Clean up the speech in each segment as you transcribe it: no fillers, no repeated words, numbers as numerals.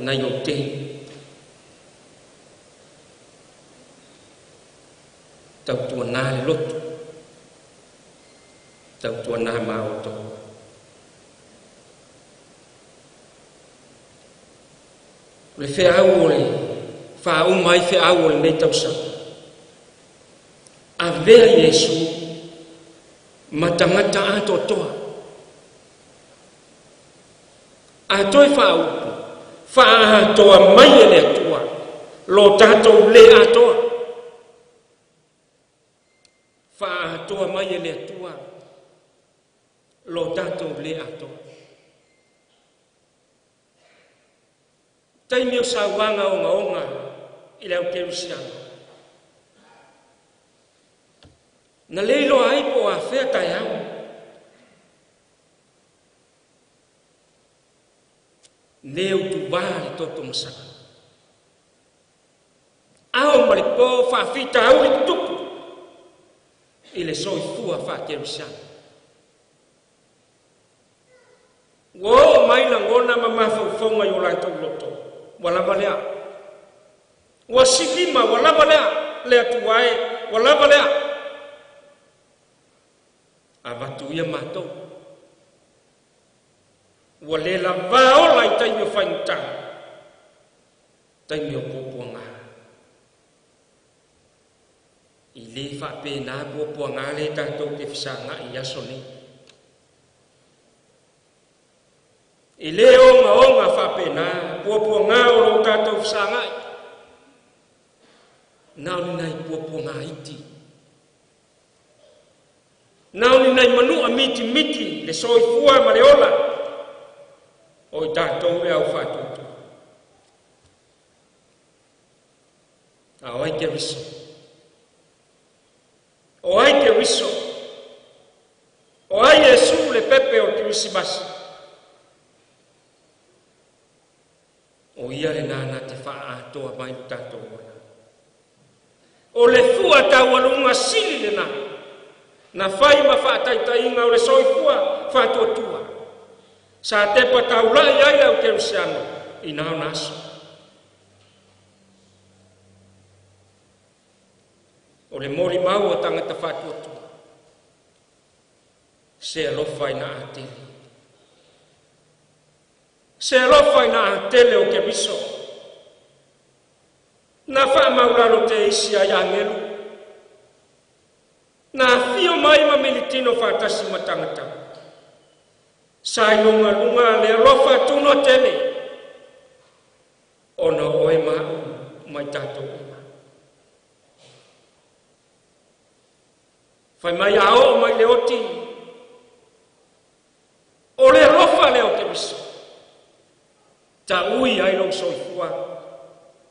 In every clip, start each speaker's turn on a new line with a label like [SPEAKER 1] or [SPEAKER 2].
[SPEAKER 1] na yo te tau tua nā le lotu tau tua nā mao to le fe au le fa au mai fe au le nei tau sa a vea Yesu matangata ato toa a toi fa au fa toa mai le tua lo tato le atoa fa toa mai le tua lo tato le atoa tai mio sa wanga onga i le Kerusiana na leilo ai po a fea tai au neu tu vale toto masaka ao mare po fa fita au i tupu i le soi fua fa Kerusiana wo mai na ngona mama fonga yo la to loto wala balea wasilima wala balea le tuai wala balea avatu ia mato wale la vao lai tai yo fanta tai yo poponga ile fa pena poponga le tanto ke fisanga ia soni ile onga fa pena poponga o tanto fisanga na nai poponga iti nauni nai manu amiti miti le soi fua mareola o tato le au fatu a oi ke viso o ai ke viso o ai Yesu le pepe o Krismas o ia le nana te fa ato mai tato o le fua ta walunga sili le na fai ma fa tai nga o le soi fua fa tua sa te patau lai ai au Kerusiana ina naso o le mori mau o tangata fa tua se lo fai na atele se lo fai na atele o ke biso na fa maularo te isi ai angelu na fio mai ma militino fatasi matangata sai lunga le rofa tuno tele ono oema mai tato fai mai ao mai le oti o le rofa le o ke biso ta ui ai lo soifua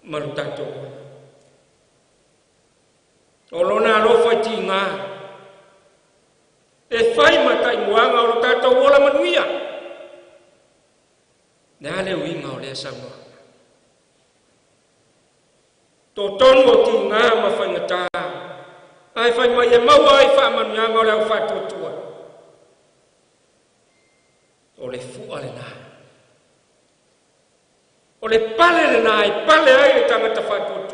[SPEAKER 1] malutato o lona rofa tinga e fai matai muanga o tato wola manuia na le winga o le sama to tongo tinga ma fai ngata ai fai mai mau ai fa manuanga o le fa tua o le fu ale na o le pale le na ai pale ai le tangata fa tua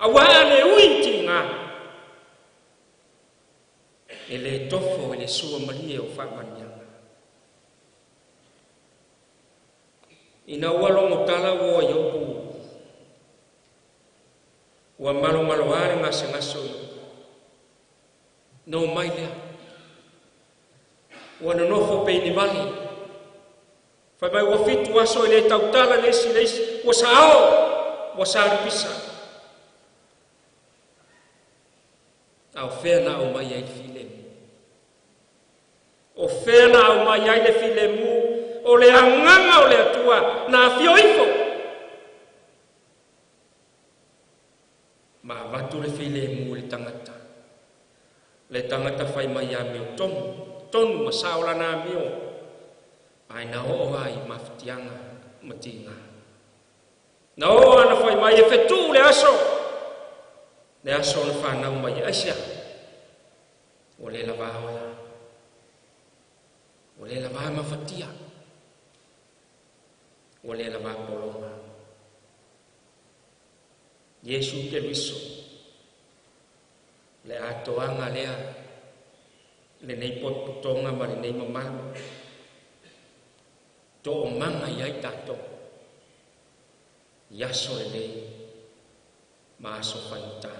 [SPEAKER 1] awa le wintinga ele tofo ele sua malia o fa mania ina walo motala wo yo pu wa malo are ngaso no mai le wa no fo pe ni vali fa mai wo fitu aso ele tautala le si wo sao wo sa pisa au fena o mai ai file o fena o mai ai le file mu o le anganga o le atua na fioifo ma vatu le file mu le tangata fai mai a mio tonu masaola na mio ai na o ai maftianga matinga na o ana fai mai e fetu le aso na whanau mai asia o le lava ola o le lava mafatia o le lava polonga. Yesu ke riso le atoanga lea le nei potonga ma le nei mamalu to o manga iai tato yaso le nei ma aso whaita.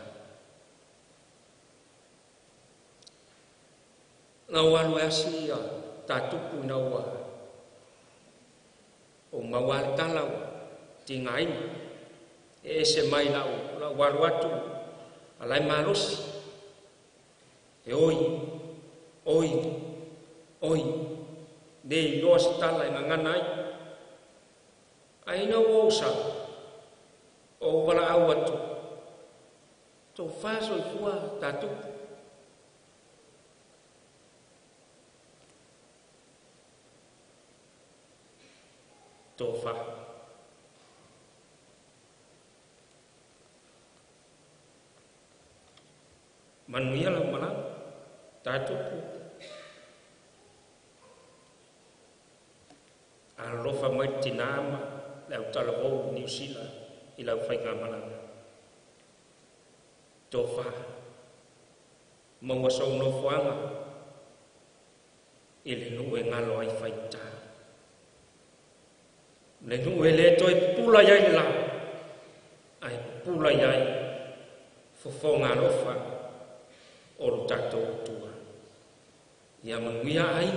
[SPEAKER 1] Na walu asi a tatupu na ua o mawal talau tingai e se mai la walu atu alai marosi e oi nei loas tala nga nganai ai na osa o wala awatu to faso fua tatupu tofa manuia la mala tatupu alofa mai tinama le utalago New Zealand ila fainga mala tofa mawaso no fuanga ile nuwe ngalo ai faita le nuwe le toi pula yai la ai pula yai fofonga lofa o tato tua ya manuia ai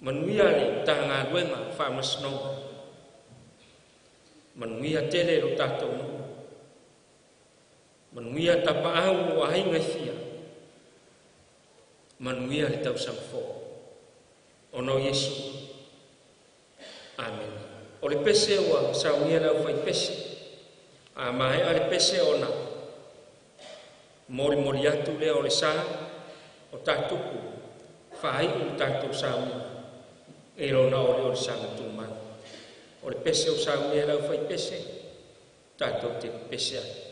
[SPEAKER 1] manuia le tanga luenga fa masno manuia tele lo tato no manuia tapa au ai ngafia manuia le tau sanfo ono Yesu. Amen. Ole pese wa saunia la fai pese. A mai ale pese ona. Mori atu le ole sa o tatupu. Fai u tatu saunia. E rona ole sa tuma. Ole pese o saunia la fai pese. Tatu te pese.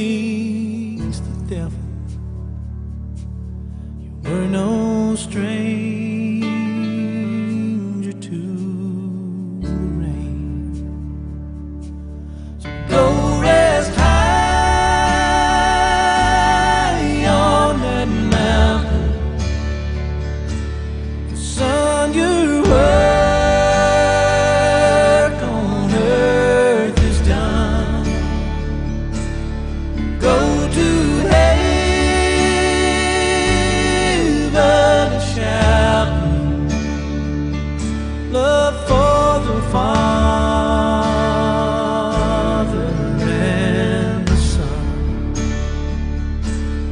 [SPEAKER 2] face the devil. You were no stranger to rain. So go rest high on that mountain. The sun, your work on earth is done. Go to heaven and shout love for the Father and the Son.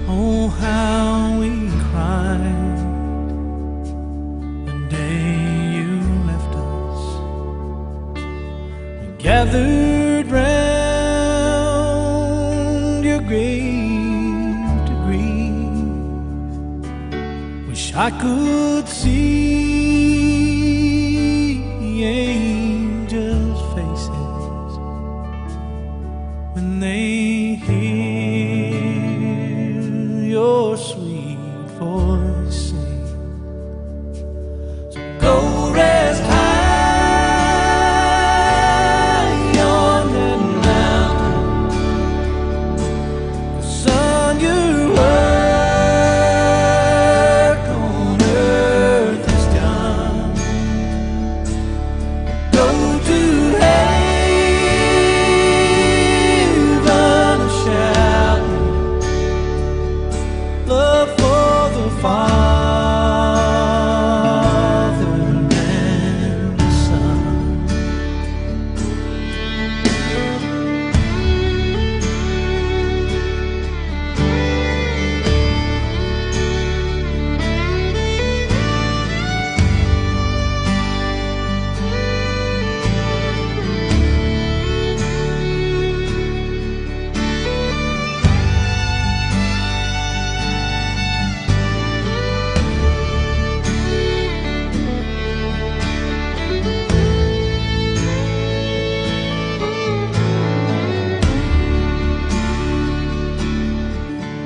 [SPEAKER 2] Oh, how we cried the day you left us. We gathered round your grave to grieve. Wish I could see angels' faces when they hear your sweet voice sing. So go rest high on that mountain. The sun, your work on earth is done. Go to heaven and shout love for the Father and the Son.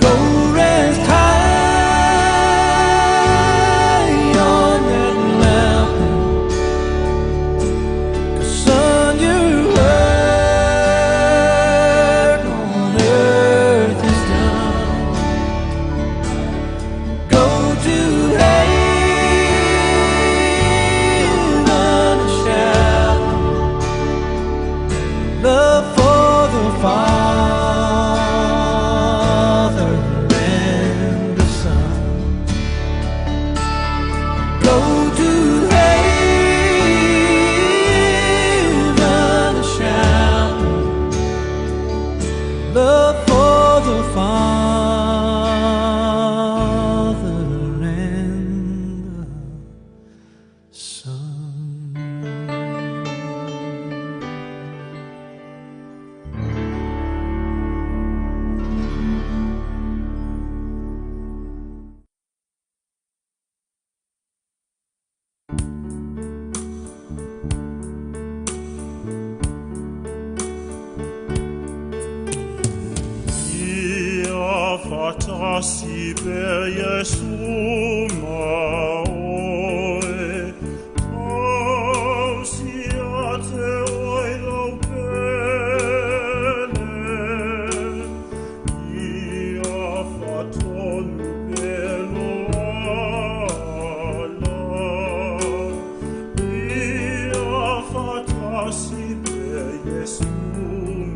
[SPEAKER 2] Go rest high on that mountain. 'Cause son, your work on earth is done. Go to heaven and shout love for the Father and the Son. Go to heaven and shout love for the Father and the Son.
[SPEAKER 3] Ia fatasi pe Jesu maoe, tausia te oilau pele. Ia fatonu pelo ala, ia fatasi pe Jesu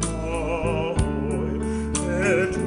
[SPEAKER 3] maoe, et tu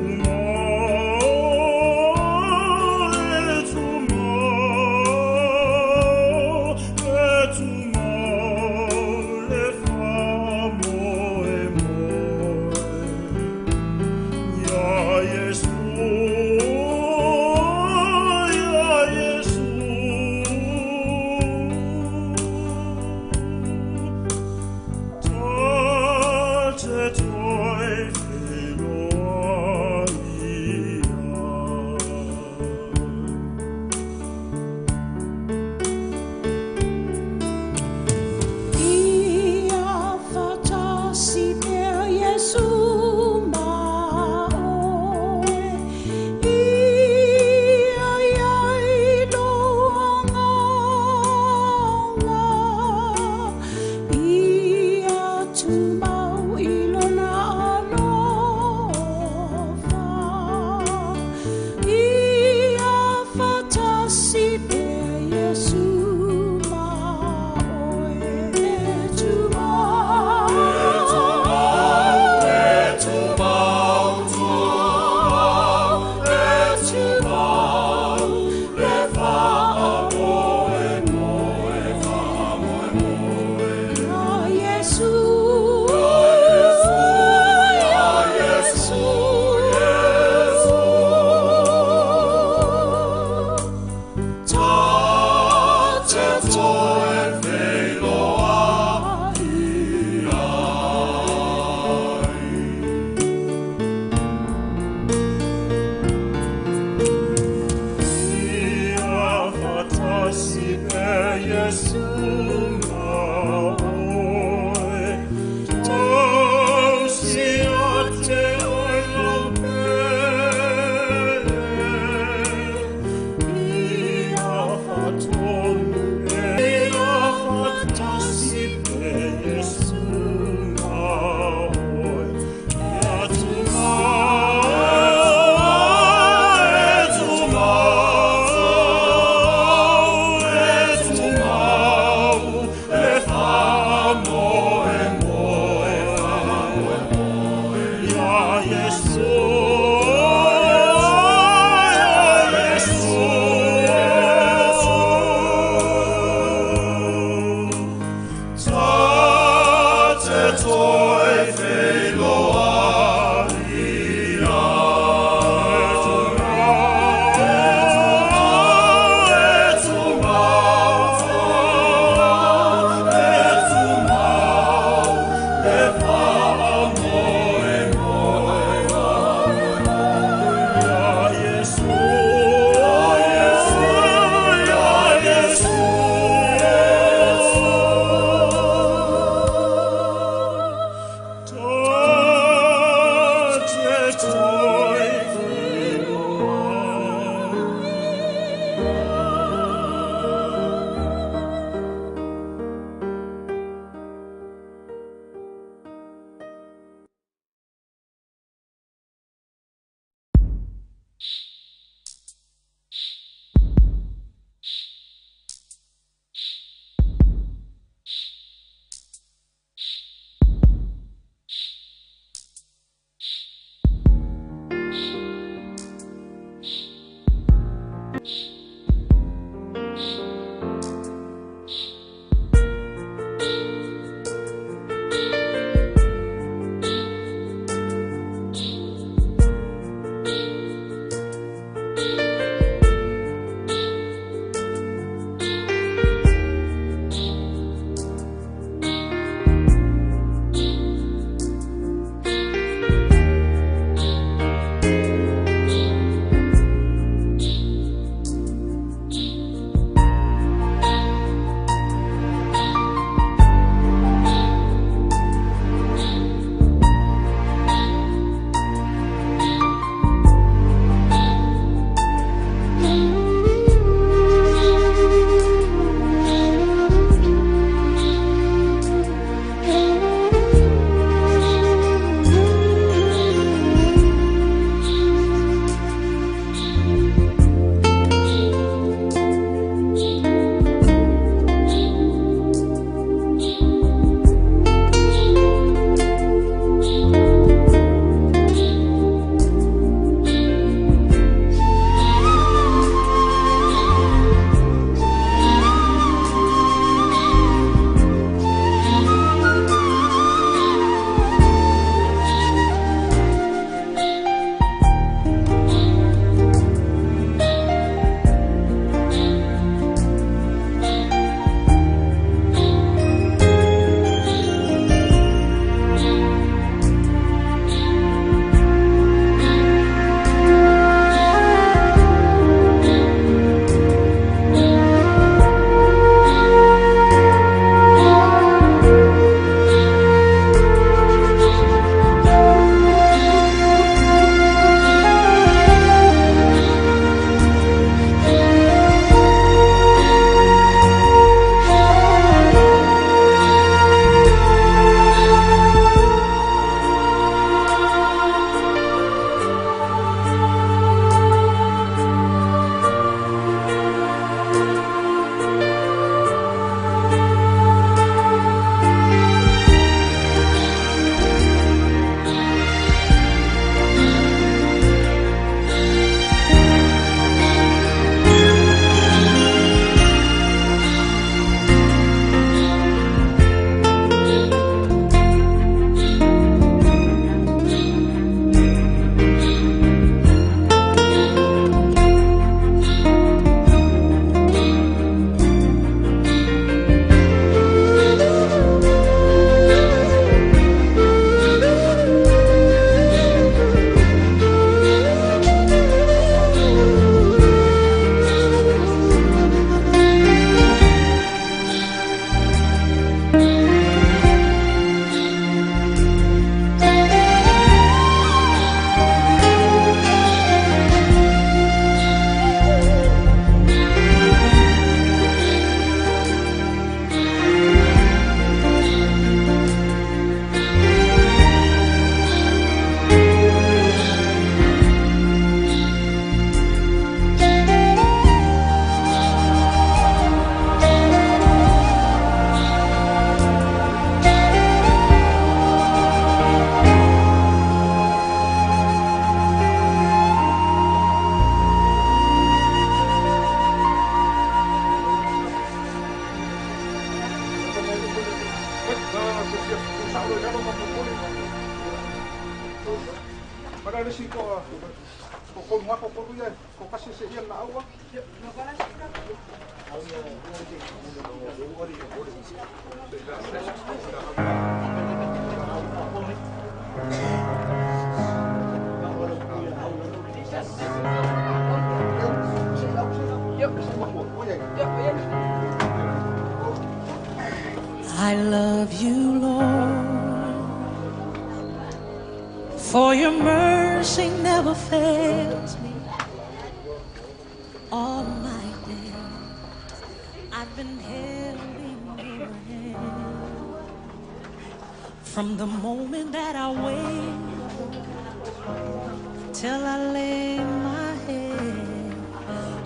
[SPEAKER 2] I love you, Lord, for your mercy never fails me. All my day I've been held in your hand. From the moment that I wake till I lay my head,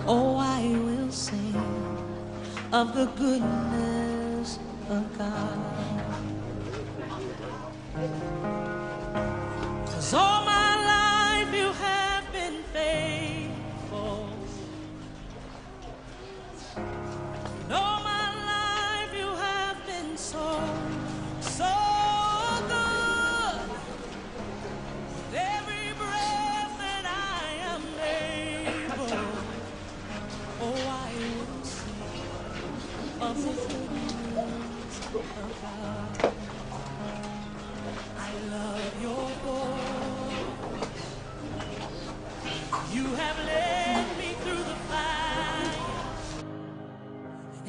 [SPEAKER 2] oh, I will sing of the goodness of God. 'Cause all my life you have been faithful. And all my life you have been so, so good. With every breath that I You have led me through the fire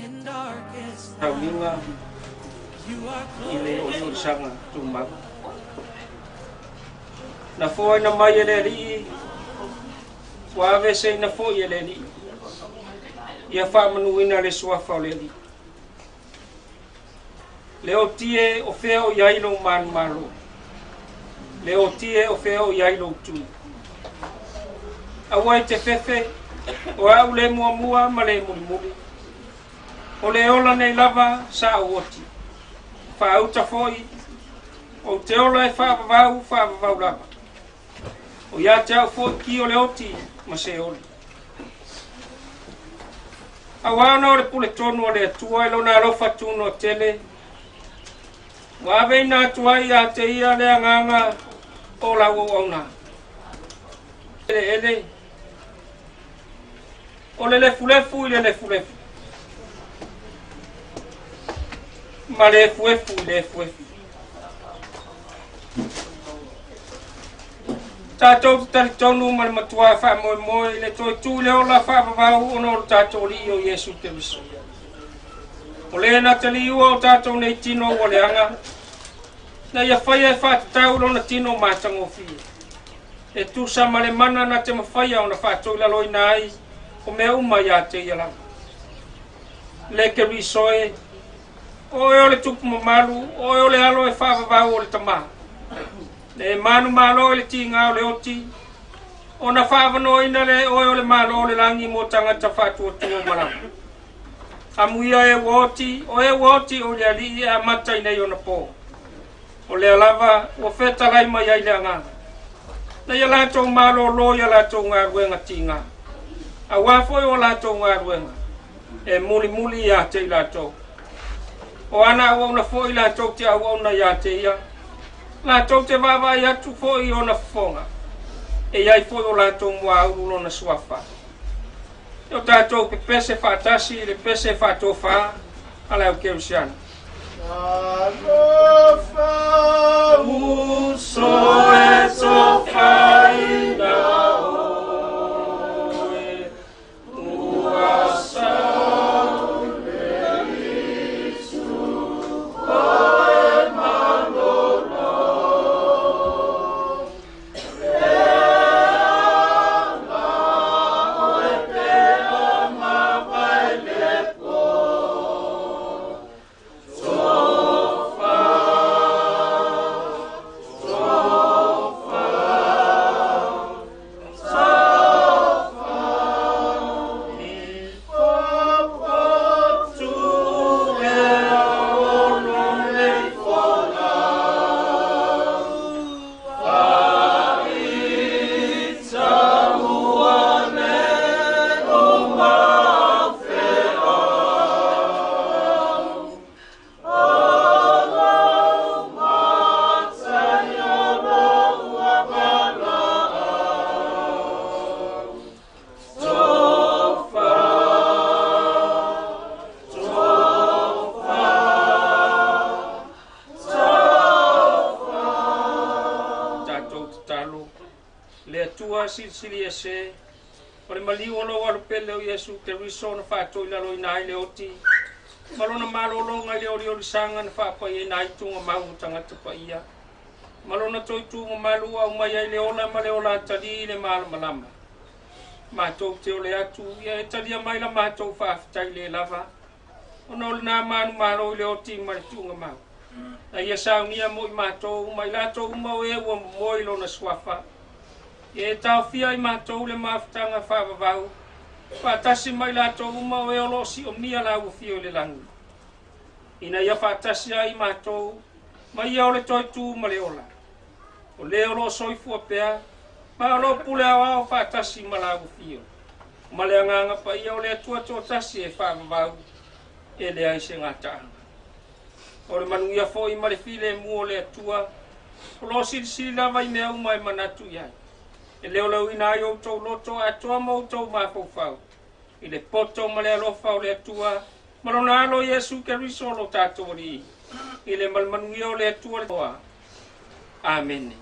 [SPEAKER 2] in darkest night. You are close.
[SPEAKER 4] Na foi na mai ele ri wa ve se na foi ele ri ia fa manu ina le sua fa le ri leo tie o feo ia no man malo leo tie o feo ia no tu awai te fefe o au le mua male muli o le ola nei lava sa oti fa au ta foi o te ola e fa vau lava o ia te au fo ki o le oti ma se oli awana o le pule tonu o le atua e lona alofa tunu o tele wa veina atua ia te ia le anganga o la uauna ele o le lefulefu i le lefulefu ma le fuefu tatou talitonu ma le matua fa'amoemoe le toetu le ola fa'avavau ona o le tatou li'i o Iesu Keriso o lē na taliua o tatou nei tino ua leaga na ia faia e fa'atatau lona tino matagofia e tusa ma le mana na te mafaia ona fa'atoilaloina ai o mea uma iā te ia lava le Keriso e oe o le tupu mamalu oe o le alo e fa'avavau o le tamā le manu malo le tinga o le oti ona whaavanoina le oe o le malo le langi mo tangata whātua tua marama amuia e woti o le ali e amatai nei ona pō o le alava o feta lai mai ai le anganga na ia lātou malo lo ia lātou ngā ruenga tinga a wafoi o lātou ngā ruenga e muli ia te lātou o ana au na foi lātou te au na ia te ia la tau te vava ia tu foi ona fonga e ai foi o la tau mua uru na suafa yo tatou pe pese fatasi le pese fatofa ala o Keriso so e so faina oe uasa sili ese o le maliu o lo alu pele o Iesu Keriso na fa'atoilaloina ai le oti ma lona malōlōga i le oliolisaga na fa'apai ai na aituga mau tagata paia ma lona toituga malu au mai ai le ola ma le ola atali i le malamalama matou te ole atu ia e talia mai la matou fa'afetai le lava ona o lenā manu malo i le oti ma le tu'uga mau na ia saunia mo i matou mai latou uma o e ua momoi lona suafa e taofia i matou le mafutaga fa'avavau fa'atasi mai latou uma o e olosi o mia lauafia o le lagu ina ia fa'atasi ai matou ma ia o le toitū ma le ola o lē o loo soifua pea ma o loo pule aoao fa'atasi ma lauafia ma le agaga paia o le atua to'atasi e fa'avavau e leai se gata'aga o le manuia fo'i ma le filemu o le atua o loo silisili lava i mea uma e manatu i ai e leo lauina ai outou loto atoa ma outou mafaufau i le poto ma le alofa o le atua ma lona alo Iesu Keriso o lo tatou alii i le malmanuia o le atua le toa. Amen.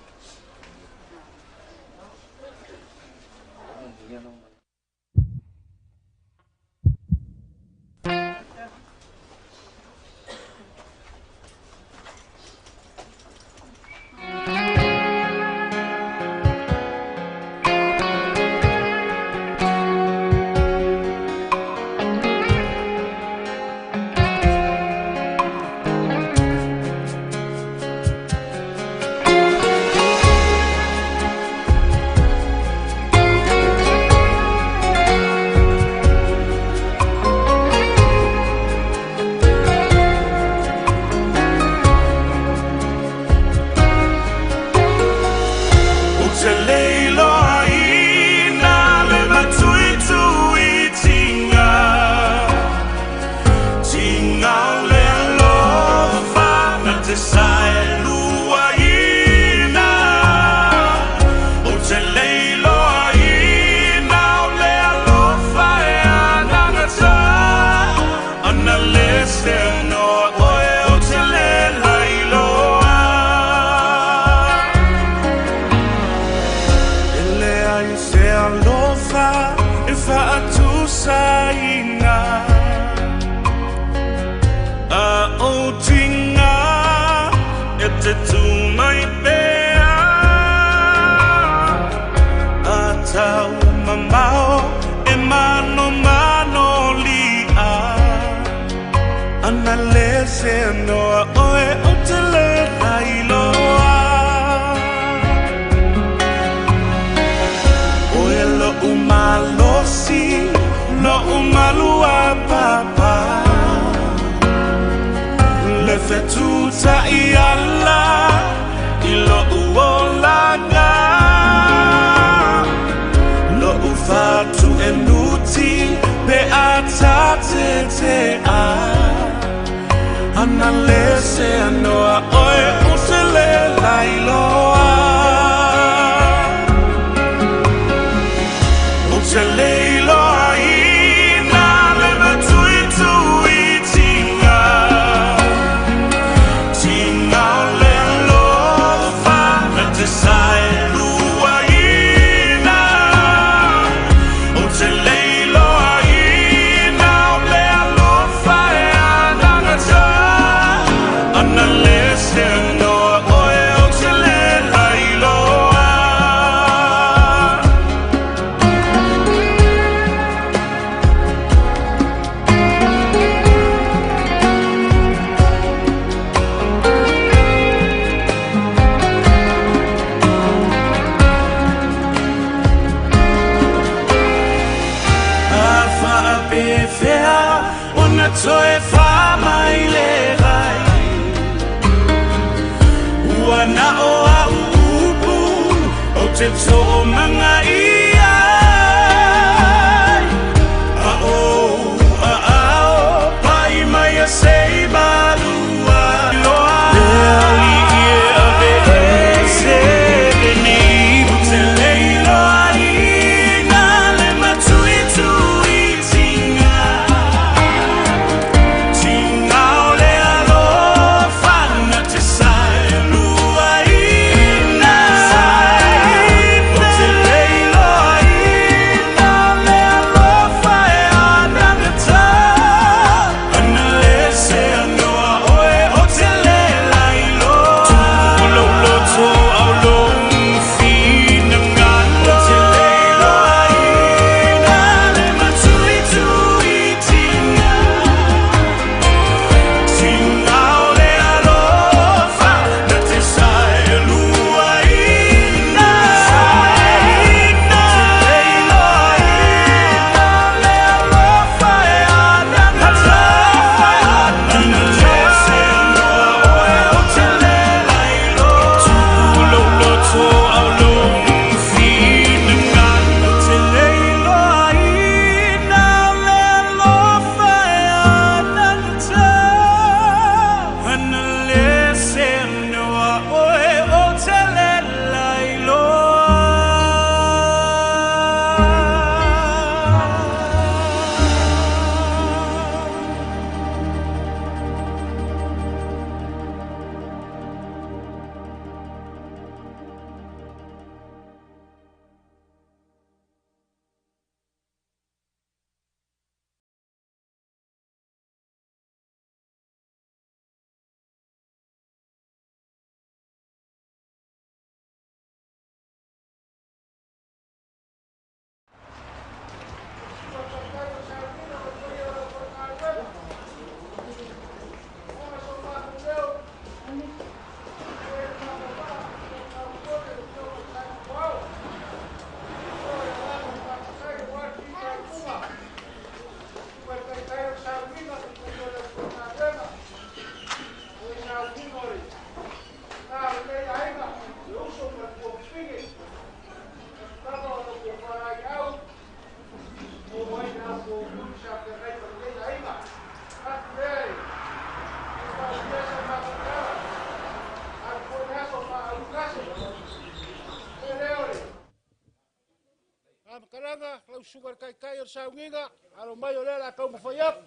[SPEAKER 5] Karanga, lau sungar kai o saunginga, alo mai o lela kau mawhaiak.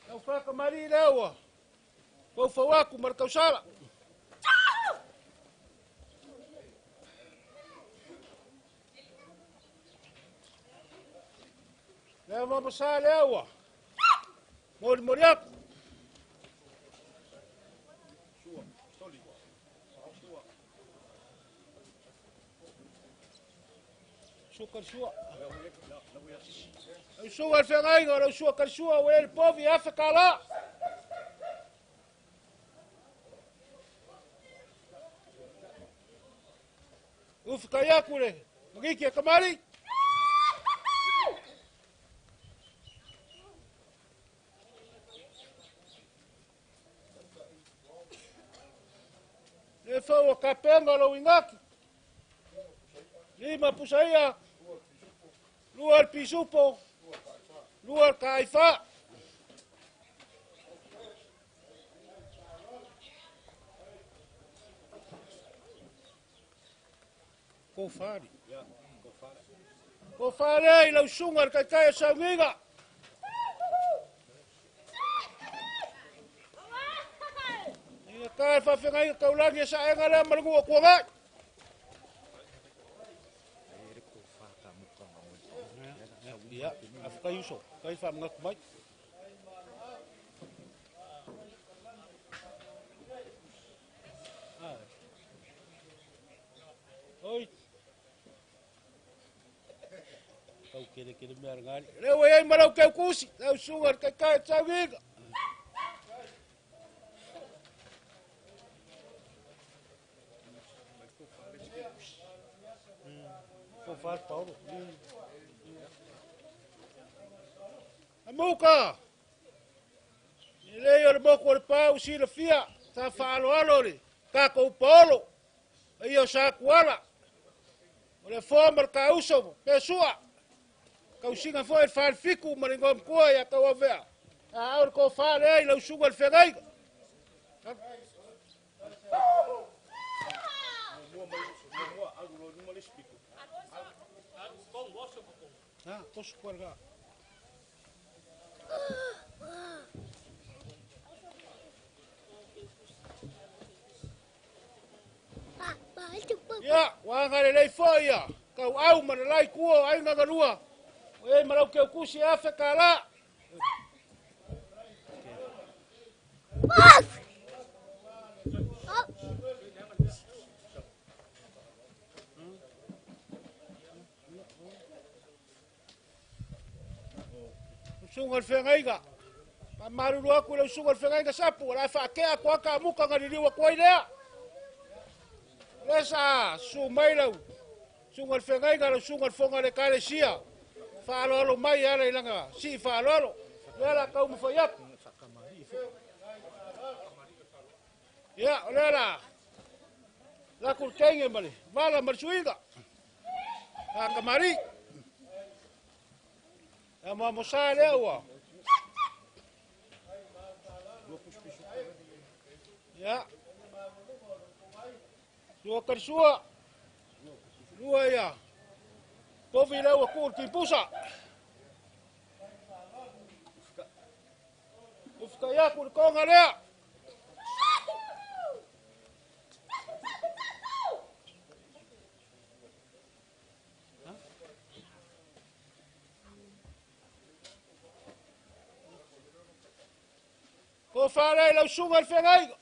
[SPEAKER 5] Lau whakamari rewa, kau whawaku mar kau sala. Lea mama sa lewa, mori aku. Sua sua. Au sua al fengai ngora sua kar sua o el povi Afrika la. Uf kaya kule. Ngiki kamari. Le fo kapenga lo ingaki. Lima pusaia. Luar pisupo, luar kaifa. Kofari. Kofari, lau sungar kai saunginga. Ia kai whawhengai kaulangi sa enga lea marungu o kuangai. Ya, Afrika Yuso, kai fa mga kumay. Oi. Kau kere mer ngari. Lewa yai marau kau kusi, lau sungar kai saunginga. Kau faz Paulo. Amuka! Nilei o moko o pau si la fia, ta whaalo alore, kako upolo, ai o sa kuala. O le fomar ka uso, pesua. Kau singa foi whaal fiku, maringom kua ya kau avea. A aur ko whaale ai, lau sunga le whengaiga. Ha, kosu kuarga. Ya, wangare lei foi ya. Kau au mana lai kuo ai nga galua. Oi marau ke kusi Afrika la. Sungal fengaiga. Maru aku le sungal fengaiga sapu, la fa ke aku ka muka ngari wa koi lea. Lesa sumailau. Sungal fengaiga le sungal fonga le kale sia. Fa lo mai ala ilanga. Si fa lo. Lela kau mo fayak. Ya, lela. La kurtenge mali. Mala marsuiga. Ha kamari. Ya mau saya lewa. Ya. Dua kersua. Dua ya. Povi lewa kur kimpusa. Ufka ya kur konga lea. Ko fare lau sunga al fengai.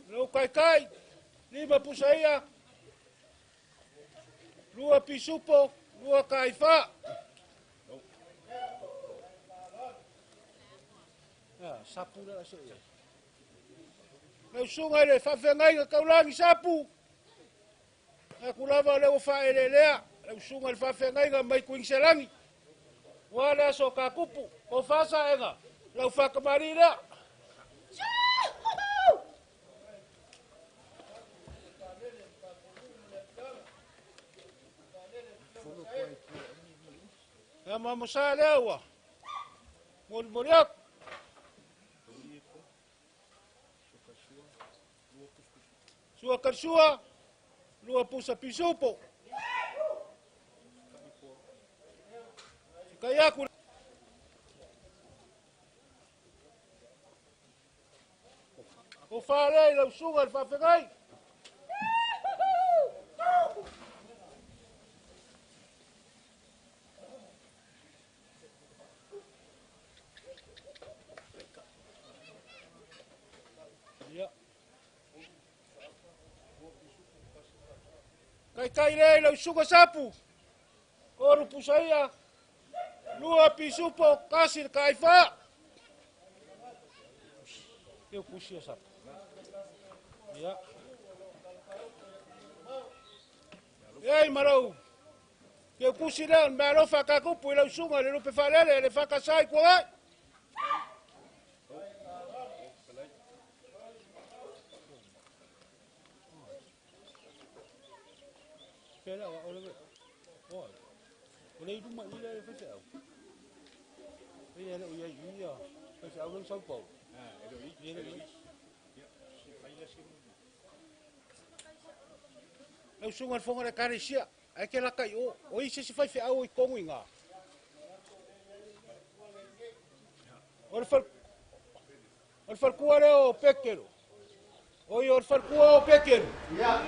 [SPEAKER 5] Lau kai, lima pusaia, lua pisupo, lua kaifa. Sapu dah masuk ya. Kau sungai le, whawhengai kau langi sapu. Aku lava leo whaere lea, leo sungai le whawhengai mai kuing selangi. Wala so ka kupu, ko whasa enga, leo whakamari lea. Ama mosa lewa. Moriak. Sua karsua. Lua pusa pisupo. Kaya ku o fare la sunga fa fegai. Ya. Kai le la sunga sapu. Oru pusaya. Lua pisupo kasir kaifa. Eu puxei essa. Ya. Ei, marau. Eu puxei lá, mas não fa ka kupu le sunga le lupe falele le fa ka sai ko ai. Espera, olha. Olha. Olha aí uma ilha fa sai. Ia le ia. Fa sai não só pau. Lau sunga fonga le karesia, ai ke la kai o i se fai fe au i kongu inga. Or far kuare o pekero. Oi or far kuo o pekero. Ya.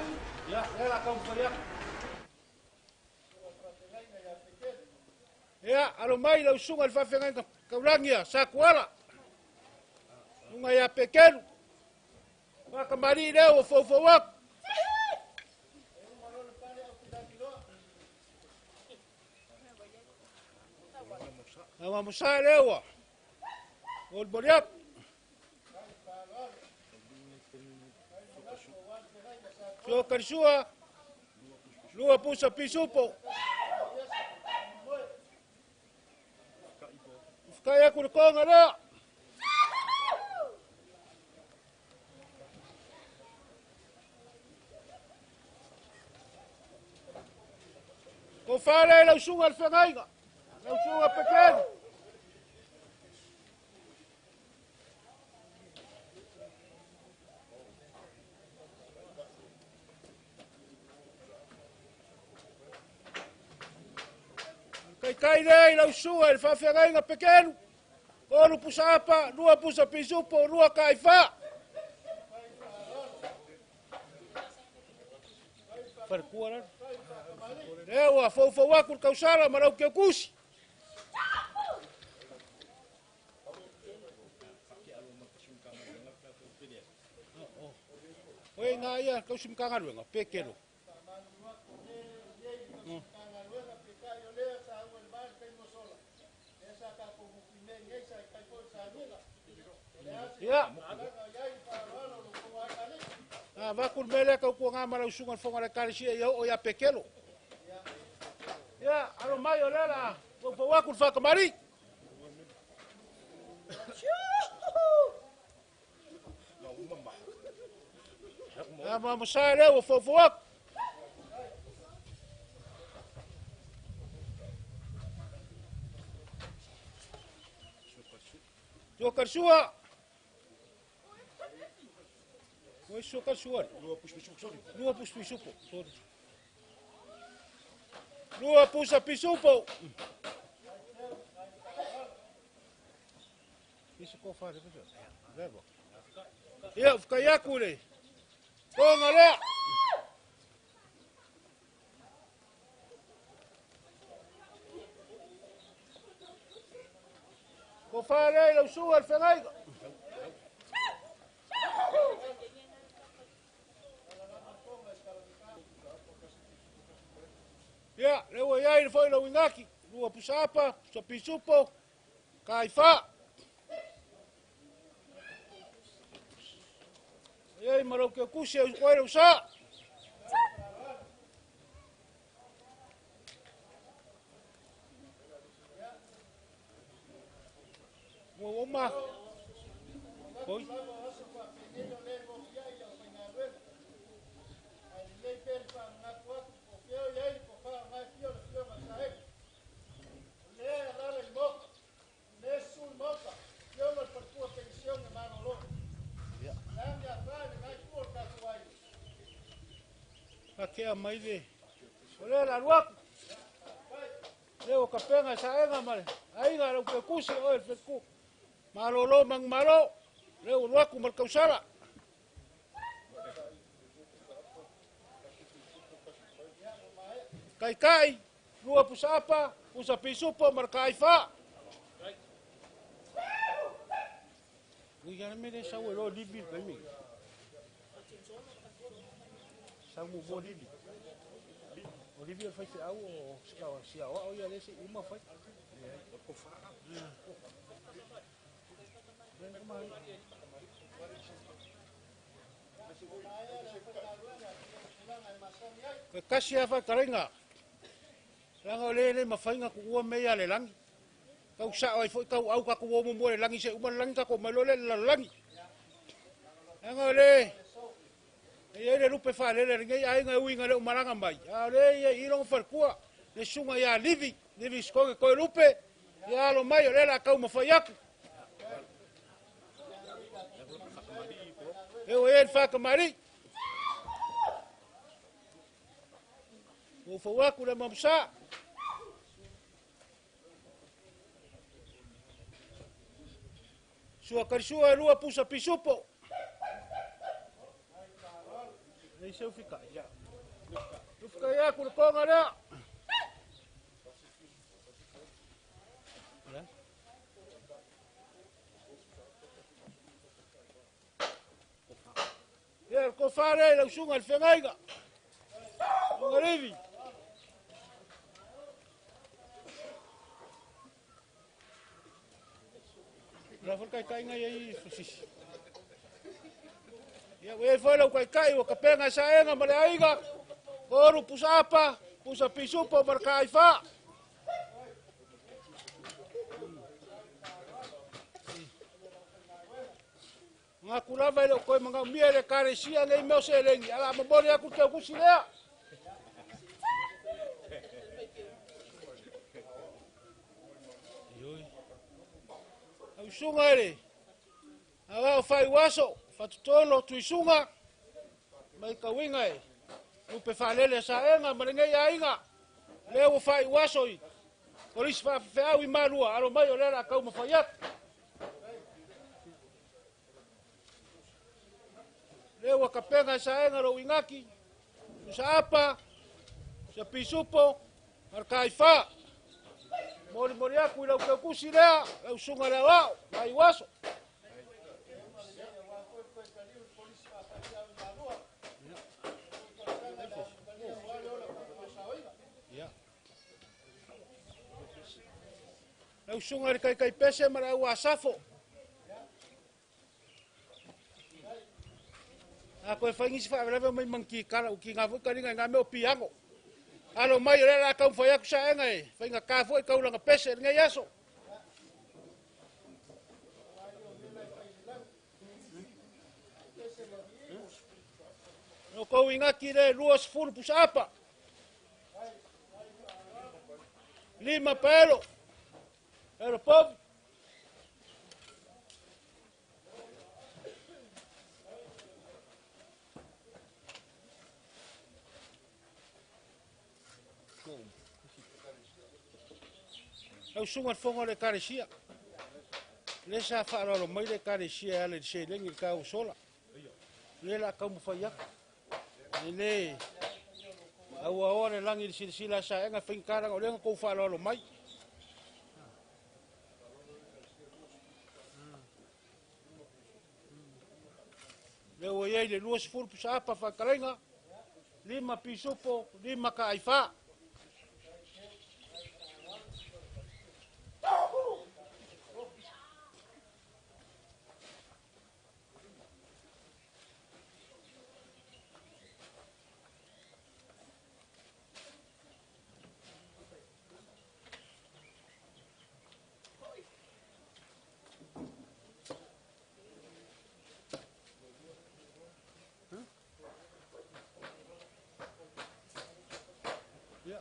[SPEAKER 5] Ya, ela kam faria. Ya, alo mai lau sunga le fa fenga ka ulangia sa kuala. Nunga ya pequeno. Waka mari leo fofo wak. Awa musa leo. Ol boriak. Sua karsua. Lua pusa pisupo. Kaya kurkonga na. Ko fale lau sunga al fengaiga. Lau sunga pequeno. Kai nei lau sunga al fa fengaiga pequeno. Oru pusapa, lua pusa pisupo, lua kaifa. Farkuaran. Ewa, fau wakur kausara marau ke kusi. Oe nga ia kausim kangaruenga, pekero. Ya. Ah, vakul mele kau kuanga marau sungan fonga le karisia ia o ia pekero. Ya, alo mai olela, fau wakul fa kamari. Ama masale o fau wak. Sokar sua. Oi, sokar sua. Lua pus pisupo. Sorry. Lua pusa pisupo. Isso que eu faço, leva. Eu fica aí cure. Ponga lá. Ko fare lo su al fenaiga. Ya, lewa ya ile foi lo wingaki. Lua pusapa, so pisupo. Kaifa. Ei, maro que kusia o coelho sa. Uma. Foi. Pakea mai le. Ole la ruaku. Leo kapenga saenga male. Ainga lo ke kusi o el feku. Malolo mang malo. Leo ruaku mal kausala. Kai kai, rua pusapa, pusapi supo markai fa. Uiana mene sa wo lo libi kai mi. Sa mo bo libi. Olivia fai se au o skawa sia o ia lese uma fai. Ko fa. Ke kasia fa karenga. Langa lele mafainga ku ua mea le langi. Kau sa ai foi kau au ka ku mo mo le langi se uma langi ka ko malole la langi. Langa le. E le rupe fa le ngai ai ngai uinga le maranga mai. A le ia i long far kua. Le sunga ia livi sko ko rupe. Ya lo mai le la kau mafaiaku. E o e fa kamari. O fawaku le mamsa. Sua karisua lua pusa pisupo. Nei seu fica. Ya. Fica ya ku ko ngara. Ya ko fare la sunga al fenaiga. Ngarivi. La forca kai ngai ai fusis. Ya we foi lo kai o kapenga saenga male aiga. Koru pusapa, pusa pisupo markai fa. Nga kulava lo koi manga miele kare sia nei mo selengi ala mabori aku ke kusilea. Sunga ere. Awa fai waso, fatutolo tuisunga. Mai kawinga e. Upe falele saenga maringe ya inga. Leo fai waso i. Polisi fa feawi marua, aro mai olela kau mafaiak. Leo kapenga saenga ro ingaki. Usapa. Sapisupo. Markai fa. Mori aku ila ke kusilea, la sunga la wao, mai waso. Ya. La sunga kai pese mara wasafo. Ako e fangisi fa leva mai manki kala uki ngafu kalinga ngame opiango. Alo mai le la kau foi aku saenga e, fainga ka foi kau langa pese ngai aso. No kau inga ki le luas fulu pusapa. 5 pelo. Ero povo. Au sunga fonga le karesia. Le sa fa lo mai le karesia le se lengi ka o sola. Le la ka mo faiak. Le au ora langi sila sa enga fin kara o le ko fa lo mai. Le o ye le luas fur sa pa fa karenga. 5 pisupo, 5 ka aifa.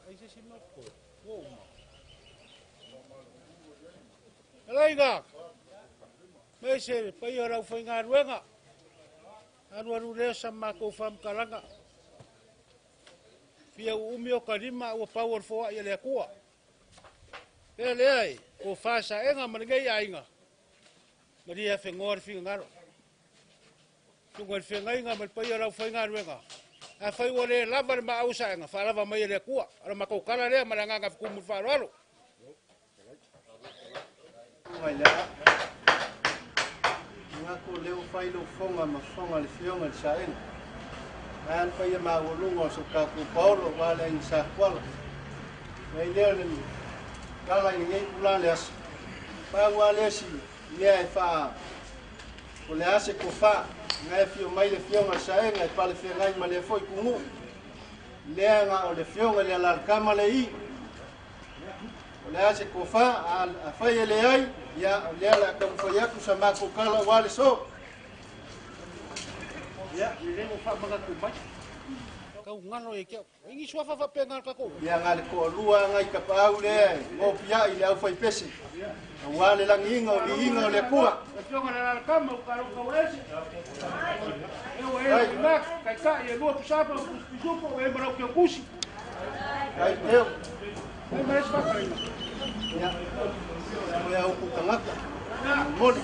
[SPEAKER 5] Ese sí me acuerdo. Alaiga. Me se pai ora foi ngaruenga. Aru le sama ko fam kalanga. Pia umi o karima ua power foa ia le kua. Pea leai, o fasa enga manigei ainga. Maria fengor finga ngaro. Tunga fengai nga mal pai rau fai ngaruenga. A fai wale lava le mausa enga, fa lava mai le kua. Ara makokala le maranga nga kumu fa ralo.
[SPEAKER 6] Ngako leo fai lo fonga ma fonga le fionga le saenga. An fai ma wolungo so ka ku Paulo wala in sa kwala. Nei leo le kala i ngai kula le as. Pa wale si ia fa o le ase ko fa ngai fio mai le fionga saenga e pale fe ngai ma le foi kumu. Lea nga o le fionga le la kama le i. O le ase ko fa a fai le ai ya le la ka foi aku sa ma ko kala wale so. Ya, le mo fa manga ku mai.
[SPEAKER 5] Kau ngalo e kia. Ingi suafa fa pengar ka ko.
[SPEAKER 6] Ya ngale ko lua ngai ka pau le o pia i le au fai pesi. Wale lang inga o li inga o le kua.
[SPEAKER 5] Fionga le kama o karo ka wese. E mak kai ka e lua pusapa pusupo e mara o kusi.
[SPEAKER 6] Ai eu.
[SPEAKER 5] Ai mais fa kai.
[SPEAKER 6] Ya. Mo ya ku tangaka. Moli.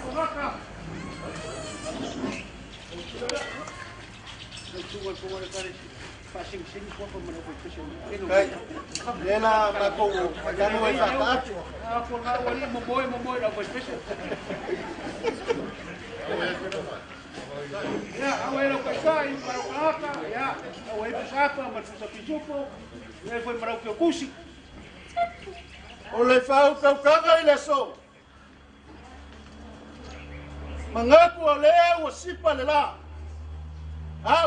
[SPEAKER 6] Kai, lela mako kanu e fata.
[SPEAKER 5] Ako nga wali momoy na foi pese. Ya, awelo kai para kaka, ya, awai pusapa, mas pusapijupo, e foi para o kusi.
[SPEAKER 6] O le fau kau kaka i le so. Mangaku o lea o sipa le la.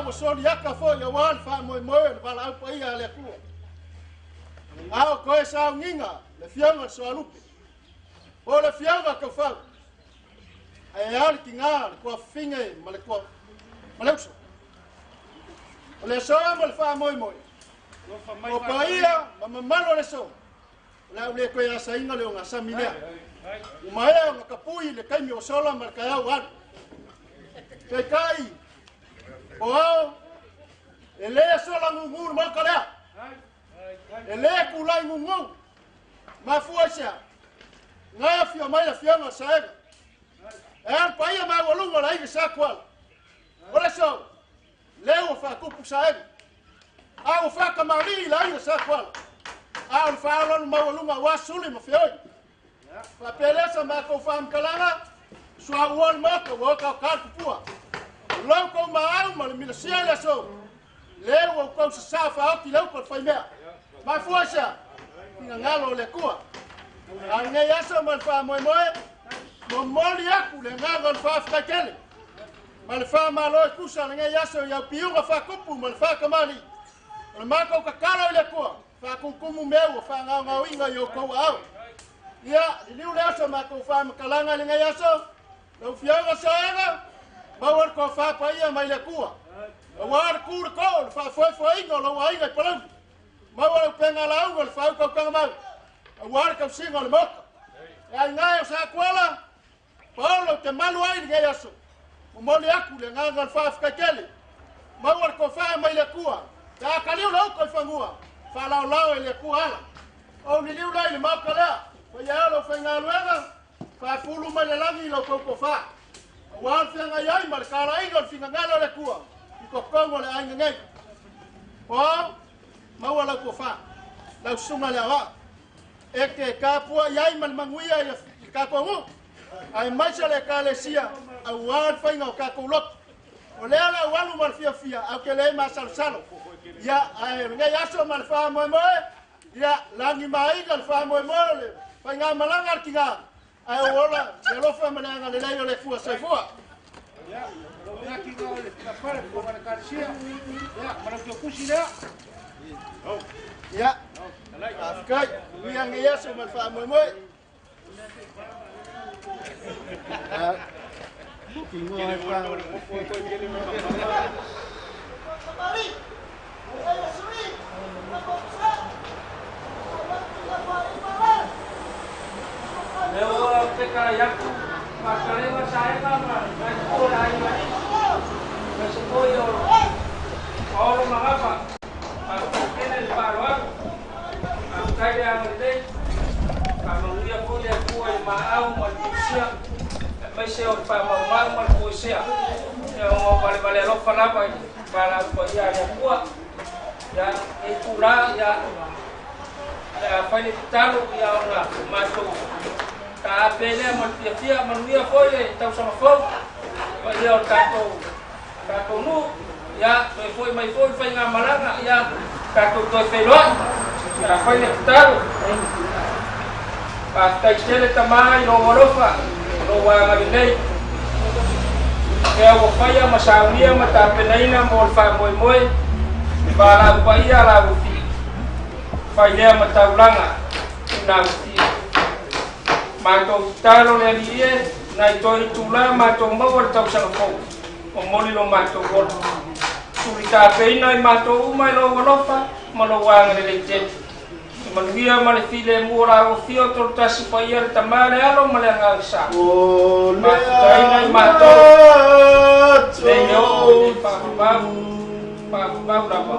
[SPEAKER 6] O soli aka fo ia wan fa moi moi le bala au pai a le kua. O koe sa nginga le fianga so alupe. O le fianga ka fa. Ai al kinga ko finge male ko. Male uso. O le so mal fa moi moi. O pai ma malo le so. La ule ko ya sa inga le nga sa mine. O mai nga kapui le kai mi o sola mal ka ya wan. Kai o ele sola ngungur mal kala ele kulai ngungur ma fuasia nga fio mai fio ma sa pai ma wolungo la i sa kwal ola so leo fa kupu sa o fa kamari la i sa kwal o fa lon ma wolungo wa suli ma fio fa pelesa ma ko fam kalanga swa won ma ko ka kupua Loko maau ma le sia la so. Leo o ko sa fa o ki leo ko fai mea. Ma fuasa. Ina ngalo le kua. Anga ya so ma fa moi moi. Mo moli aku le ngalo fa fa kele. Ma le fa ma lo ku sa nga ya so ya piunga fa kupu ma fa kamali. O ma ko ka kala le kua. Fa ku kumu meu fa nga nga winga yo ko au. Ya, ni le so ma ko fa ma kalanga le nga ya so. Lo fianga so ega. Bawar ko fa pa ia mai le kua. War kur ko fa foi ngo lo ai ngai palang. Bawar penga la ngo fa ko ka ma. War ka singo le mok. Ai ngai sa kwala. Paulo te malu ai ngai aso. Mo le aku le ngai fa fa kele. Bawar ko fa mai le kua. Ta ka liu lo ko fa ngua. Fa la la le kua ala. O ni liu lai le makala. Fa ya lo fa ngaluega. Fa fulu mai le langi lo ko fa. Wan fianga yai mal kala ingon finga ngalo le kua. Ko kongo le ai ngai. O ma wala ko fa. La sunga le wa. Eke ka pua yai mal manguia ya ka kongo. Ai mai le kale sia. A wan fainga ka ko lot. O le ala walu mal fia au ke le ma salo. Ya ai ngai aso mal fa mo mo. Ya langi mai gal fa mo mo le. Fainga malanga kinga. Ai wala, se lo fa malanga le leo le fua se fua.
[SPEAKER 5] Ya, loaki no le tapar ko para karsia. Ya, para que kusi le.
[SPEAKER 6] Ya. Afkai, yang ya so mal fa mo mo. Kingo ai fa. Mari. Ai sui.
[SPEAKER 4] Leo peka yaku makalema saenga ma ko ai mai. Mas ko yo. Oro magapa. Pa kene pa kai ang dei kamuya ko le kuai maau malusia mai se o pa mau malusia o vale lo para ko ya kuat ya itulah ya apa ni tahu ya orang masuk tak bela manusia manusia boleh tahu sama kau dia kata nu ya foi mai foi fai ngamalanga ya kata tu felon apa ni tahu pakai cele tamai no morofa no wa ngai ya o faya masawia mata penaina mol fa moi bala upaya la uti faya mata ulanga na uti mato talo le die na toi tula mato mawar tau sa ko o moli lo mato gol surita peina mato umai lo golofa malowang le jet manuia male file mura o fio torta si faya tamare alo malanga sa o le ai mato le yo pa Papa berapa?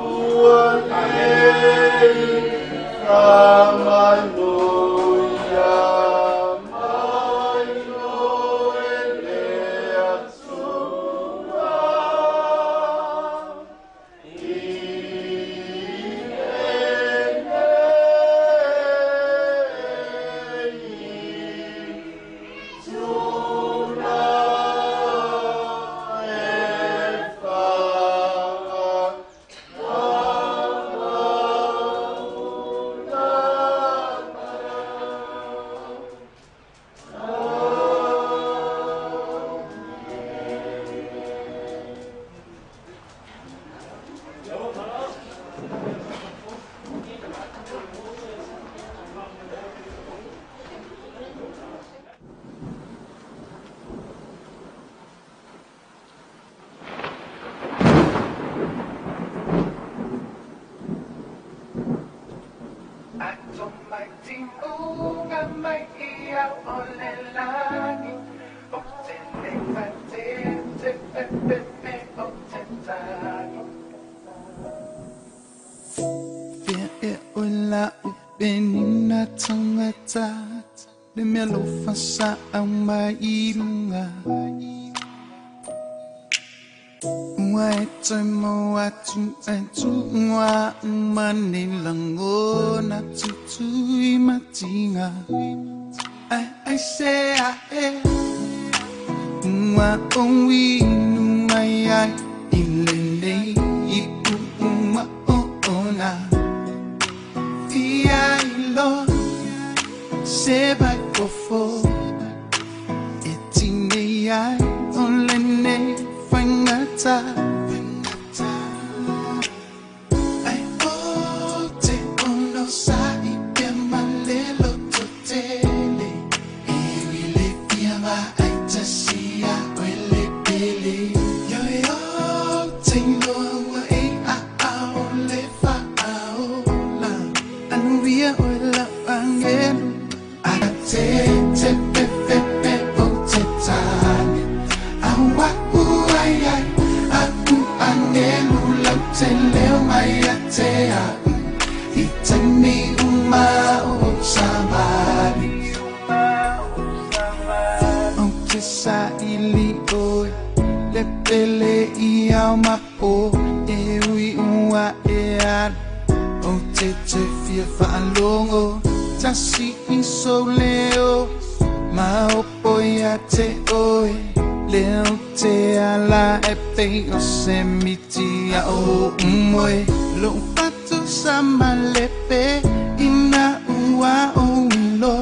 [SPEAKER 7] Sa ang mairunga Wai toi mo atu wa manilango na tutui matinga I say wa onwi numaya ilende ipu uma ona Fia ilo seba kofo Etine ai onlene fangata Ai ote ono sai pia malelo totele Ewile pia va ai tasia wele pele Yo te loa a ole fa aola Anuvia ola angelu Te pepepe o te tani Awa uai aku angelu lau te leo mai a te au I tani uma o samari O te sa ili oi Le pele I au ma o E ui ua e an O te fia whaalongo Tasi so leo ma opoia te oi leo te ala e pei o se miti a o umoi lo patu sama lepe ina ua o ilo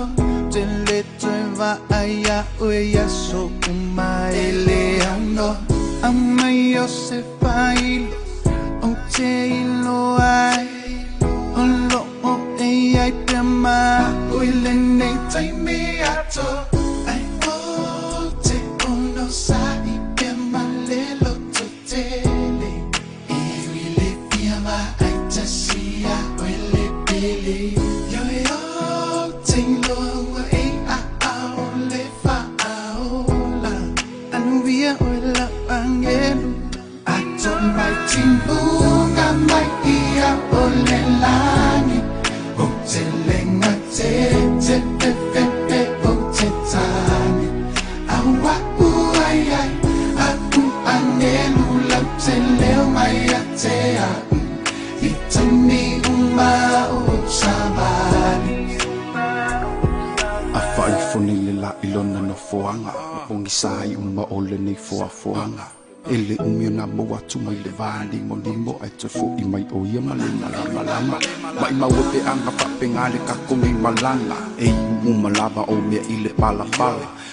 [SPEAKER 7] te le toe va aia oia so uma ele ano amai o se failo o te ilo ai o lo o e ai prema Oile nei tai me ato Ai o te ono sai pia malelo totele Ewile pia va ai tasia oile pele Yo te loa a ole fa aola Anuvia oila angelu Ato mai timbunga mai ia ole lani te lenga te te pe pe pe o te tani awa uai ai aku anelu la te leo mai a te a I tani uma o sabani a fai foni le la ilona no foanga pongi sai uma ole nei foanga ele umiona mo atu mai le vani mo limo ai te fo I mai o ia male malama mai mau te anga pa pengale ka komi malanga e uma lava o mea ile pala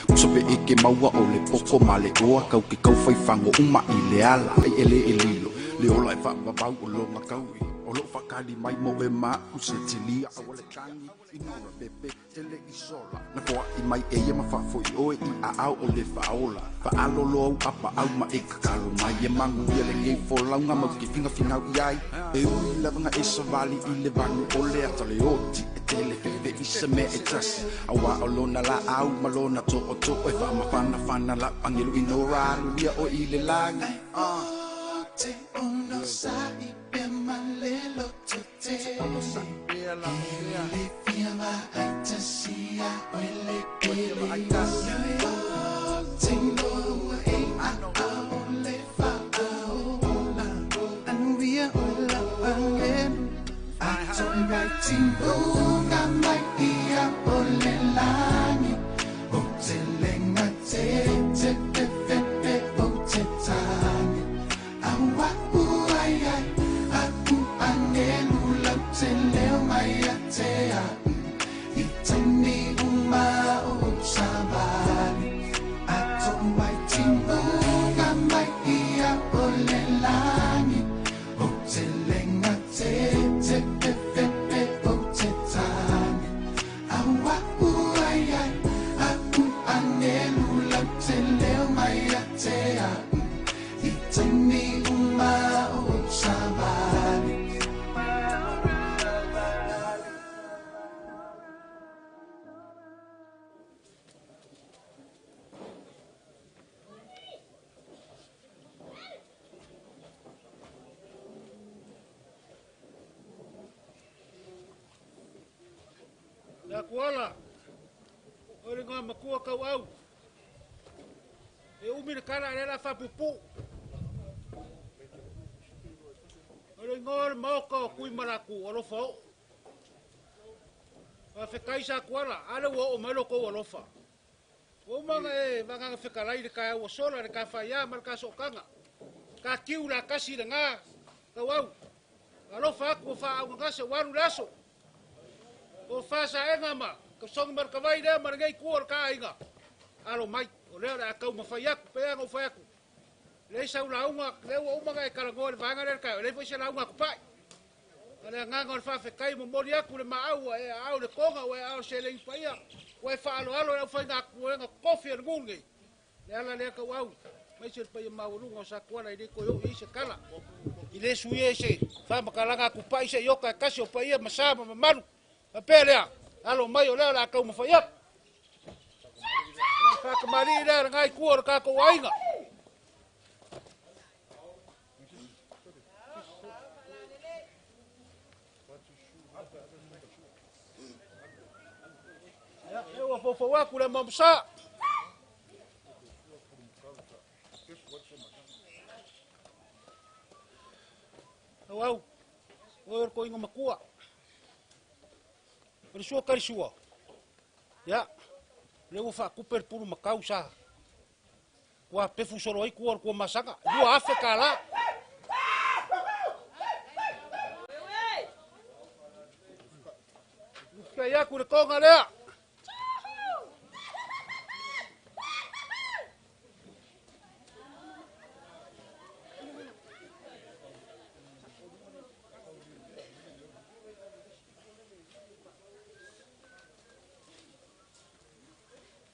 [SPEAKER 7] kusope eke maua o le poko male oa kau ke kau fai fango uma ile ala ai ele elilo le ola e fa babau o lo makaui o lo fakali mai mo e ma usetilia awale tangi inora pepe tele isola na poa I mai e ia mafa foi oe I a au o le faola fa alolo au apa au ma e kakalo mai e mangu ia le ngei folaunga mau ki finga finau iai e ui lavanga e savali I le vangu o le atale oti e tele pepe I se me e tasi awa o lona la au malona to o to e fa mafana fana la angelu inora alulia o I le langi te ono sai pe malelo te te le fiama ai te sia o le kele tengo e a le fa ola anuvia ola angelu I told writing bunga mai ia o le lani o te lenga te te pe pe pe o te tani awa uai ai aku anelu la te leo mai a te a I tani uma o sabani ato mai timbunga mai ia o le lani o te lenga te te pe pe pe o te tani awa uai ai aku anelu la te leo mai a te a I tani uma o sabani
[SPEAKER 5] Ya kuala. Ore ngā makua kau au. E umi na kara rera whapupu. Ore ngōre maoka o kui maraku orofa o. Wa whekaisa kuala. Ale ua o mailoko o orofa. O manga e wanganga whekalai re kai au sola re kai whaia mara ka sokanga. Ka kiu la kasi re ngā kau au. Alofa aku o wha au ngase waru laso. O fasa enga ma, ka songi mar ka vai rea mar ngai kuor ka inga. Alo mai, o leo rea kau ma whai aku, pea ngau whai aku. Lei sau la unga, leo o umanga e karangoa le vanga rea kai, lei fai se la unga kupai. Ale nganga le whawhe kai mo mori aku le maaua e au le konga o e au se le ipaia. O e whaalo alo e whai ngā kuenga kofi ar ngungi. Le ala lea kau au, mai se le paia maurunga o sa kuana i reko yo i se kala. I le sui e se, whamakalanga kupai se yoka e kasi o paia masama mamaru. Pelea, alo mai o lea la kau mawhai ap. Whakamari lea ngai kuora ka kou ainga. Ewa fofo aku le mamsa. Au, o ko inga makua. Risua karisua. Ya. Leo fa kuper puru makau sa. Wa pefu soro ai kuor ko masaka. Dua afe kala. Kaya ku ko ngale.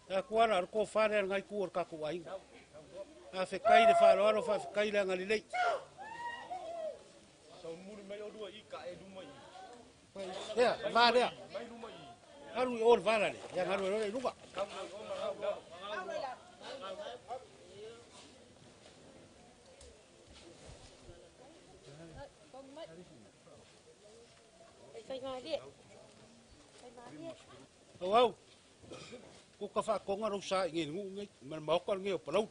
[SPEAKER 5] Ya kuara ko fare ngai kuor ka ku ai. A fe kai de faro aro fa kai la ngali lei.
[SPEAKER 3] So muri mai o dua I ka e duma I.
[SPEAKER 5] Ya, va dia. Aru or vara le. Ya aru le luga.
[SPEAKER 8] Fai ngai dia.
[SPEAKER 5] Au, ko ka whaakonga rau sa inge ngu ngai, mana maoka nge o palau.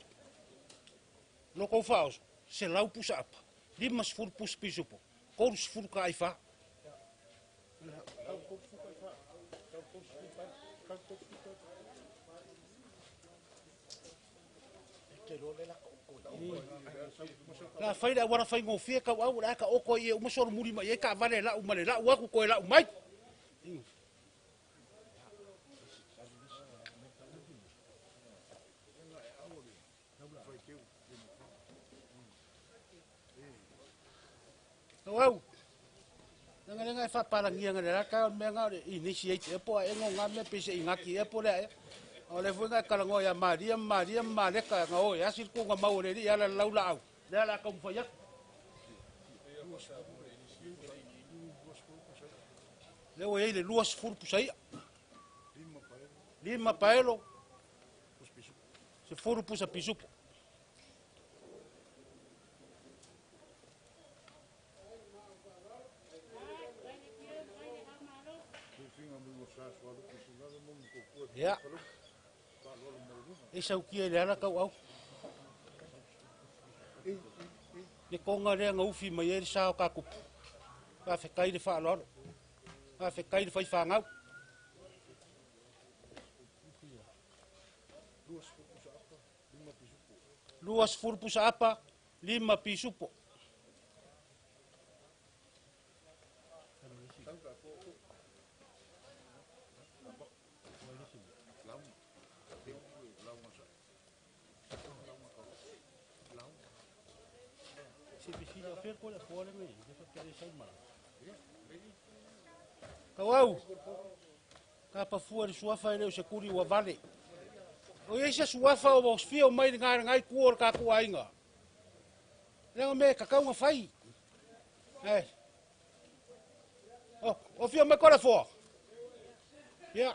[SPEAKER 5] Loko whaos, se lau pusa apa, 5 pusa pisupo, koru sifuru ka aifa. La faida wara fai ngo fie ka au la ka oko ye uma sor muri mai ka vale la umale la wa ko la umai Wow. Nga fa para ngia nga ka me nga initiate e po e ngo nga me pese ingaki e po le o le funga kala ngo ya Maria male ka nga o ya sir ko nga mau le ya la laula au la ka mo fa le o ele luas fur pusai 5 paelo se furu pusa pisupo ya e sau kia le ala kau au le konga rea nga ufi mai e sao ka kupu ka whekai le wha loro ka whekai le whai whangau luas furpusa apa 5 pisupo Kau ka pafua le suafa ele o se kuri ua vale. O ese suafa o fia o mai ngai kuor ka kuainga. Lengo me ka kaunga fai. O fia me kora fo. Ya.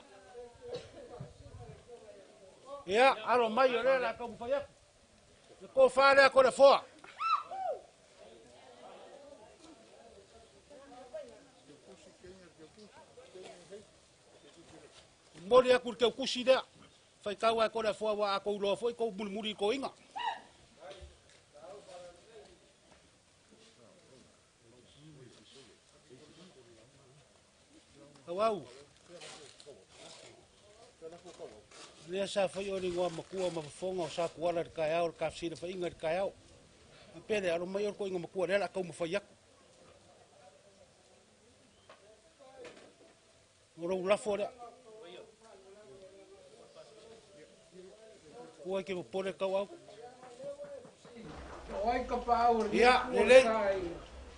[SPEAKER 5] Ya, aro mai ore la ka fai. Ko fa le kora fo. Mori aku ke kusi da. Fai kau ai kora fo wa ko lo fo ko muri ko inga. Wow. Dia sa fai ori ngwa makua mafonga sa kuala ka ya ka sina fai inga ka ya. Pele aro mai ko inga makua la ka mo fai. Oro la fora. Kua ke mo pore ka wa.
[SPEAKER 8] Oi ka pau.
[SPEAKER 5] Ya, le.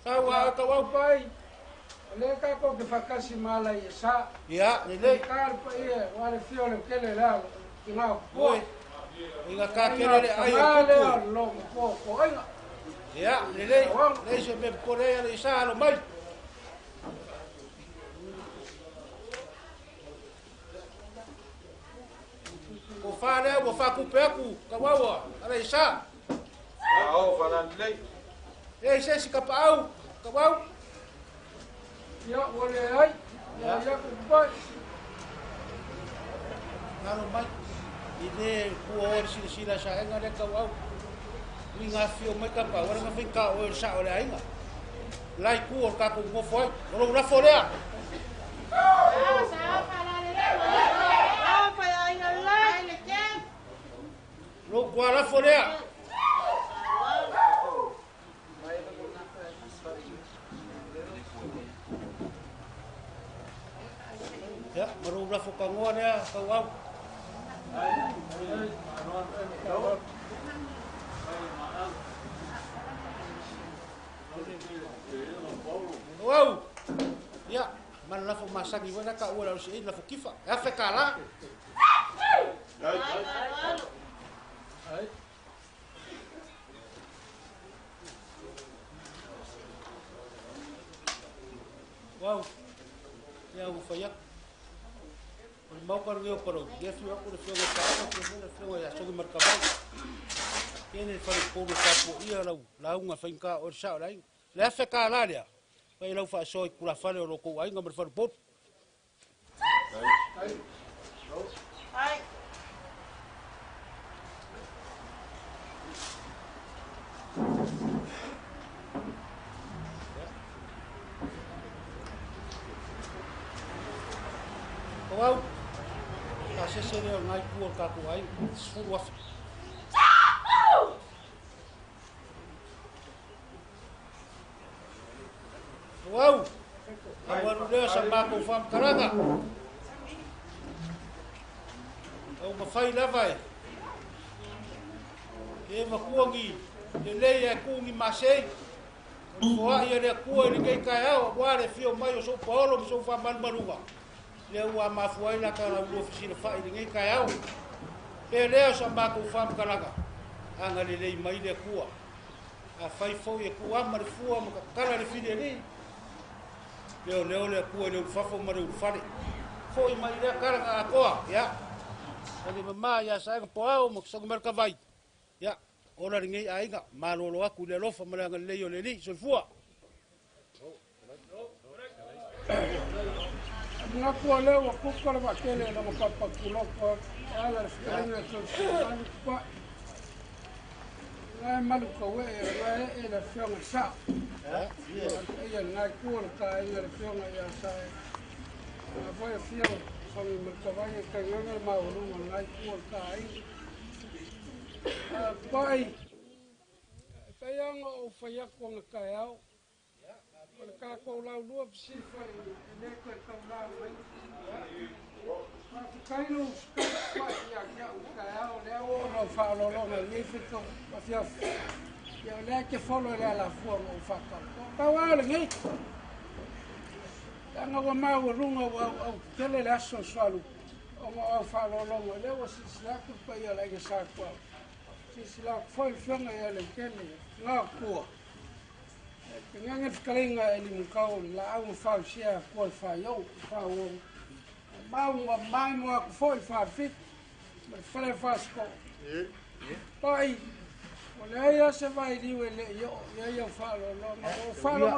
[SPEAKER 5] Ka wa ka wa
[SPEAKER 8] pai. Le ka ko ke fakasi mala ye sa.
[SPEAKER 5] Ya, le.
[SPEAKER 8] Ka pa ye wa le fio le kele la. Ina ko.
[SPEAKER 5] Inga ka kele le ai
[SPEAKER 8] ko. Lo ko. Oi.
[SPEAKER 5] Ya, le. Le se me pore le sa lo mai. Ko fare o fa ku peku ka wawa ala isa
[SPEAKER 6] Au fanan lei.
[SPEAKER 5] e se si ka pau ka wau
[SPEAKER 8] Ya ole ai. Ya ku pai.
[SPEAKER 5] ngalo mai ide ku or si la sa nga de ka wau ni nga fio mai ka pa ora nga fin ka o sa ole ai nga lai ku or ka ku mo foi ro na forea ro kwa la forea ya maru la fo ka ngoa ne ka wau wow ya man la fo masaki wana ka ora o se la fo kifa ya fe kala wow ya u faya mau kan yo pero dia fio aku de fio ka ko de fio ya so de mercado tiene fa ko de capo ia la unha finca o sa lai le fe kala dia vai lau fa so kula fale o ko ai ngam fa pot
[SPEAKER 8] Ai.
[SPEAKER 5] Wow. Kasi sereo ngai kuo kaku ai. Suwa. Wow. Awan udah sama ko fam karanga. Au mafai lava e. E makuangi. E lei e kungi masei. Koa ia le kua ni kei kai au. Ware fio mai o so paolo so fa man maruga. Le ua mafuai la kara ua fisina fai ni kei kai au. E leo sama ko fam karanga. Anga le lei mai le kua. A fai fo e kua ma le fua ma kala le fide ni. Leo le kua le fafo ma le fare. Fo i mai le karanga a koa, ya. Ole mama ya sa ko au mo so merka vai. Ya, ora ringi ainga malolo aku le lofa ma le leo le ni so fua.
[SPEAKER 8] Nga kua leo kukara bakele na mapapa kuloko ala skringa so pa ngai malu ko we ngai e la fiona sa ia ngai kua ta ia la fiona ia sa na foi fio so mi mercabaye ka ngai ma ulu ngai kua ta ai pai payang o faya ko ngai au ka ko la lu si foi ne ko ka la Kaino ya o le o fa lo le fito afia ya le que folo le la forma o fa ka wa le ngi tanga wa ma o runga o tele la so swalu o fa lo le o si sla ku pa ya la que sa ko si sla foi fionga ya le kele la ko nganga skalinga ele mukau la au fa sia ko fa yo fa o mau mai mo foi fa fit mas fale fasco pai olha se vai li ele yo fa lo